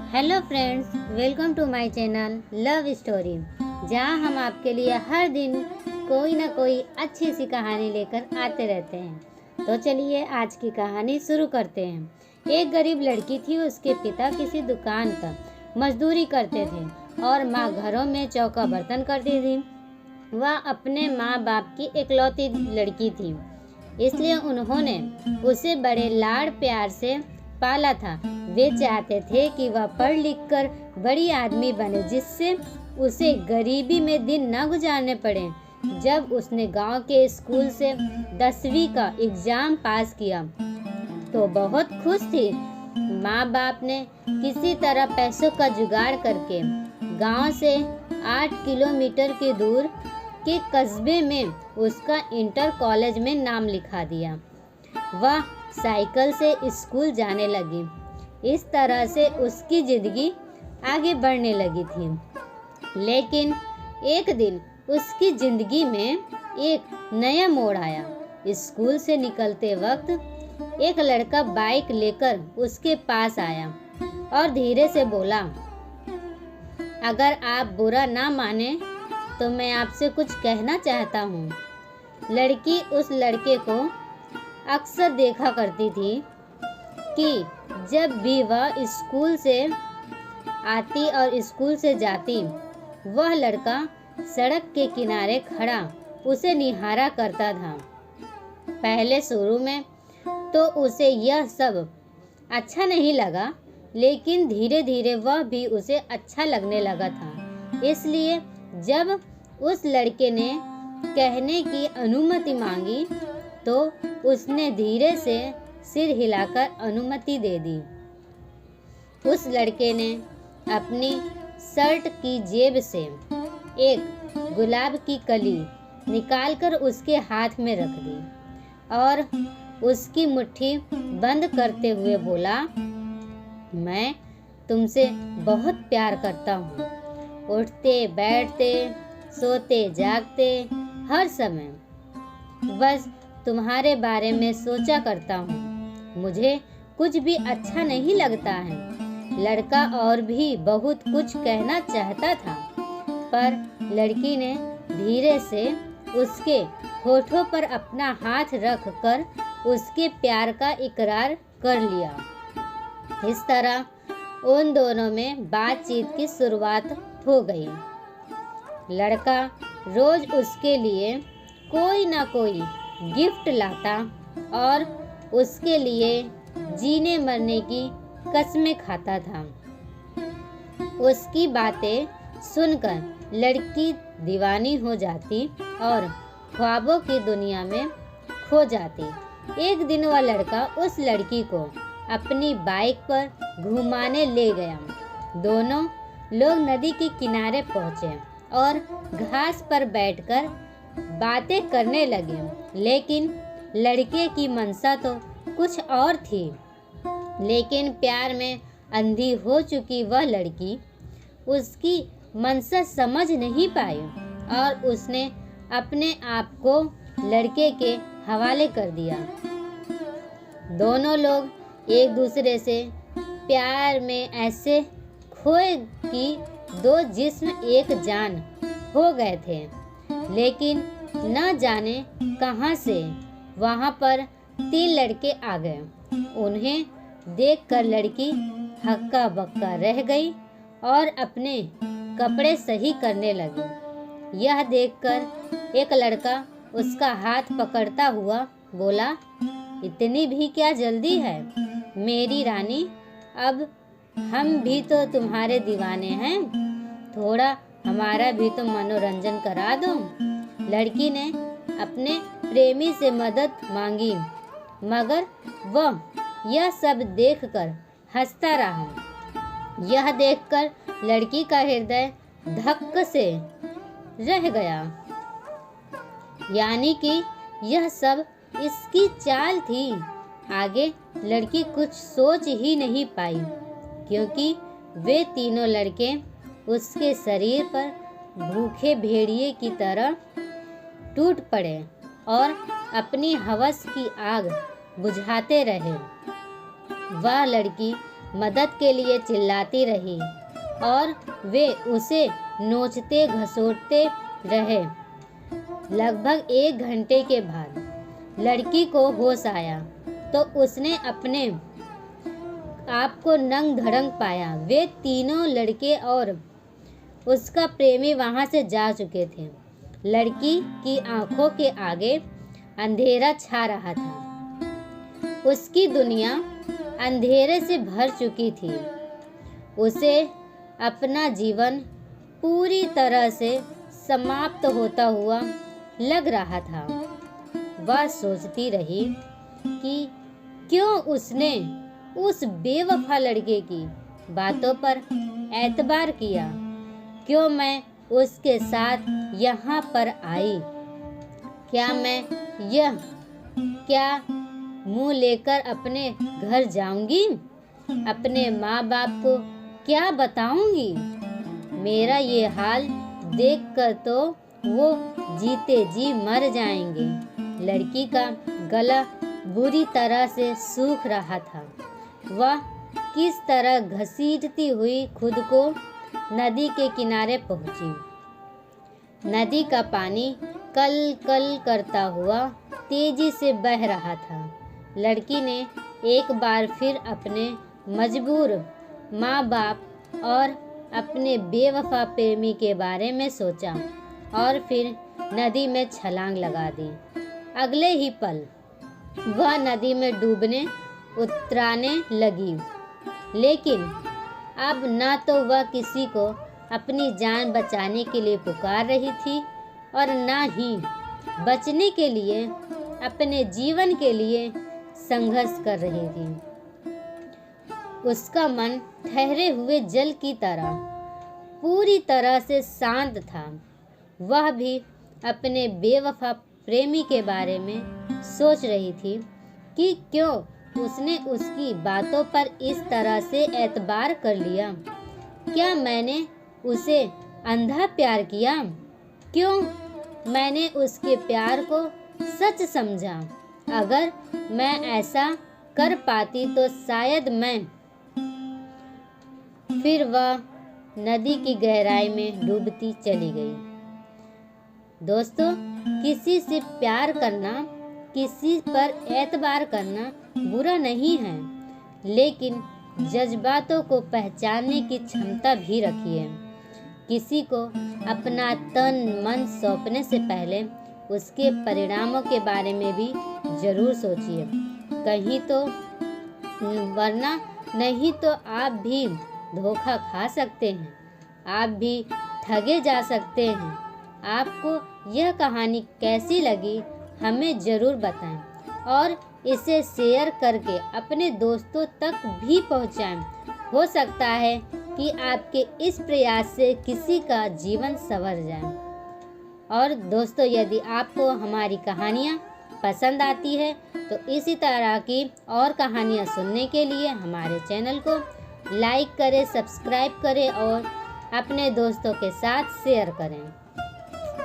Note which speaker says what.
Speaker 1: Hello friends, welcome to my channel love story, जहां हम आपके लिए हर दिन कोई ना कोई अच्छी सी कहानी लेकर आते रहते हैं। तो चलिए आज की कहानी शुरू करते हैं। एक गरीब लड़की थी। उसके पिता किसी दुकान पर मजदूरी करते थे और माँ घरों में चौका बर्तन करती थी। वह अपने माँ बाप की इकलौती लड़की थी, इसलिए उन्होंने उसे बड़े लाड़ प्यार से पाला था। वे चाहते थे कि वह पढ़ लिख कर बड़ी आदमी बने, जिससे उसे गरीबी में दिन न गुजारने पड़े। जब उसने गांव के स्कूल से 10वीं का एग्जाम पास किया तो बहुत खुश थी। माँ बाप ने किसी तरह पैसों का जुगाड़ करके गांव से 8 किलोमीटर के दूर के कस्बे में उसका इंटर कॉलेज में नाम लिखा दिया। वह साइकिल से स्कूल जाने लगी। इस तरह से उसकी जिंदगी आगे बढ़ने लगी थी। लेकिन एक दिन उसकी जिंदगी में एक नया मोड़ आया। स्कूल से निकलते वक्त एक लड़का बाइक लेकर उसके पास आया और धीरे से बोला, अगर आप बुरा ना माने तो मैं आपसे कुछ कहना चाहता हूँ। लड़की उस लड़के को अक्सर देखा करती थी कि जब भी वह स्कूल से आती और स्कूल से जाती, वह लड़का सड़क के किनारे खड़ा उसे निहारा करता था। पहले शुरू में तो उसे यह सब अच्छा नहीं लगा, लेकिन धीरे धीरे वह भी उसे अच्छा लगने लगा था। इसलिए जब उस लड़के ने कहने की अनुमति मांगी तो उसने धीरे से सिर हिलाकर अनुमति दे दी। उस लड़के ने अपनी शर्ट की जेब से एक गुलाब की कली निकालकर उसके हाथ में रख दी और उसकी मुट्ठी बंद करते हुए बोला, मैं तुमसे बहुत प्यार करता हूँ। उठते बैठते सोते जागते हर समय बस तुम्हारे बारे में सोचा करता हूँ। मुझे कुछ भी अच्छा नहीं लगता है। लड़का और भी बहुत कुछ कहना चाहता था, पर लड़की ने धीरे से उसके होठों पर अपना हाथ रख कर उसके प्यार का इकरार कर लिया। इस तरह उन दोनों में बातचीत की शुरुआत हो गई। लड़का रोज उसके लिए कोई ना कोई गिफ्ट लाता और उसके लिए जीने मरने की कसमें खाता था। उसकी बातें सुनकर लड़की दीवानी हो जाती और ख्वाबों की दुनिया में खो जाती। एक दिन वह लड़का उस लड़की को अपनी बाइक पर घुमाने ले गया। दोनों लोग नदी के किनारे पहुंचे और घास पर बैठकर बातें करने लगे। लेकिन लड़के की मंशा तो कुछ और थी। लेकिन प्यार में अंधी हो चुकी वह लड़की उसकी मंशा समझ नहीं पाई और उसने अपने आप को लड़के के हवाले कर दिया। दोनों लोग एक दूसरे से प्यार में ऐसे खोए कि दो जिस्म एक जान हो गए थे। लेकिन न जाने कहां से वहां पर 3 लड़के आ गए। उन्हें देखकर लड़की हक्का बक्का रह गई और अपने कपड़े सही करने लगी। यह देखकर एक लड़का उसका हाथ पकड़ता हुआ बोला, इतनी भी क्या जल्दी है मेरी रानी, अब हम भी तो तुम्हारे दीवाने हैं, थोड़ा हमारा भी तो मनोरंजन करा दो। लड़की ने अपने प्रेमी से मदद मांगी, मगर वह यह सब देखकर हंसता रहा। यह देखकर लड़की का हृदय धक्क से रह गया। यानी कि यह सब इसकी चाल थी। आगे लड़की कुछ सोच ही नहीं पाई, क्योंकि वे तीनों लड़के उसके शरीर पर भूखे भेड़िए की तरह टूट पड़े और अपनी हवस की आग बुझाते रहे। वह लड़की मदद के लिए चिल्लाती रही और वे उसे नोचते घसीटते रहे। लगभग 1 घंटे के बाद लड़की को होश आया तो उसने अपने आप को नंग धड़ंग पाया। वे तीनों लड़के और उसका प्रेमी वहां से जा चुके थे। लड़की की आंखों के आगे अंधेरा छा रहा था। उसकी दुनिया अंधेरे से भर चुकी थी। उसे अपना जीवन पूरी तरह से समाप्त होता हुआ लग रहा था। वह सोचती रही कि क्यों उसने उस बेवफा लड़के की बातों पर एतबार किया, क्यों मैं उसके साथ यहाँ पर आई। क्या मुंह लेकर अपने घर जाऊंगी, अपने माँ बाप को क्या बताऊंगी। मेरा ये हाल देखकर तो वो जीते जी मर जाएंगे। लड़की का गला बुरी तरह से सूख रहा था। वह किस तरह घसीटती हुई खुद को नदी के किनारे पहुंची। नदी का पानी कल कल करता हुआ तेजी से बह रहा था। लड़की ने एक बार फिर अपने मजबूर माँ बाप और अपने बेवफा प्रेमी के बारे में सोचा और फिर नदी में छलांग लगा दी। अगले ही पल वह नदी में डूबने उतराने लगी, लेकिन अब न तो वह किसी को अपनी जान बचाने के लिए पुकार रही थी और न ही बचने के लिए अपने जीवन के लिए संघर्ष कर रही थी। उसका मन ठहरे हुए जल की तरह पूरी तरह से शांत था। वह भी अपने बेवफा प्रेमी के बारे में सोच रही थी कि क्यों उसने उसकी बातों पर इस तरह से एतबार कर लिया। क्या मैंने उसे अंधा प्यार किया? क्यों मैंने उसके प्यार को सच समझा? अगर मैं ऐसा कर पाती तो शायद मैं। फिर वह नदी की गहराई में डूबती चली गई। दोस्तों, किसी से प्यार करना, किसी पर एतबार करना बुरा नहीं है, लेकिन जज्बातों को पहचानने की क्षमता भी रखिए। किसी को अपना तन मन सौंपने से पहले उसके परिणामों के बारे में भी जरूर सोचिए। कहीं तो वरना नहीं तो आप भी धोखा खा सकते हैं, आप भी ठगे जा सकते हैं। आपको यह कहानी कैसी लगी हमें ज़रूर बताएं और इसे शेयर करके अपने दोस्तों तक भी पहुंचाएं। हो सकता है कि आपके इस प्रयास से किसी का जीवन संवर जाए। और दोस्तों, यदि आपको हमारी कहानियाँ पसंद आती है तो इसी तरह की और कहानियाँ सुनने के लिए हमारे चैनल को लाइक करें, सब्सक्राइब करें और अपने दोस्तों के साथ शेयर करें।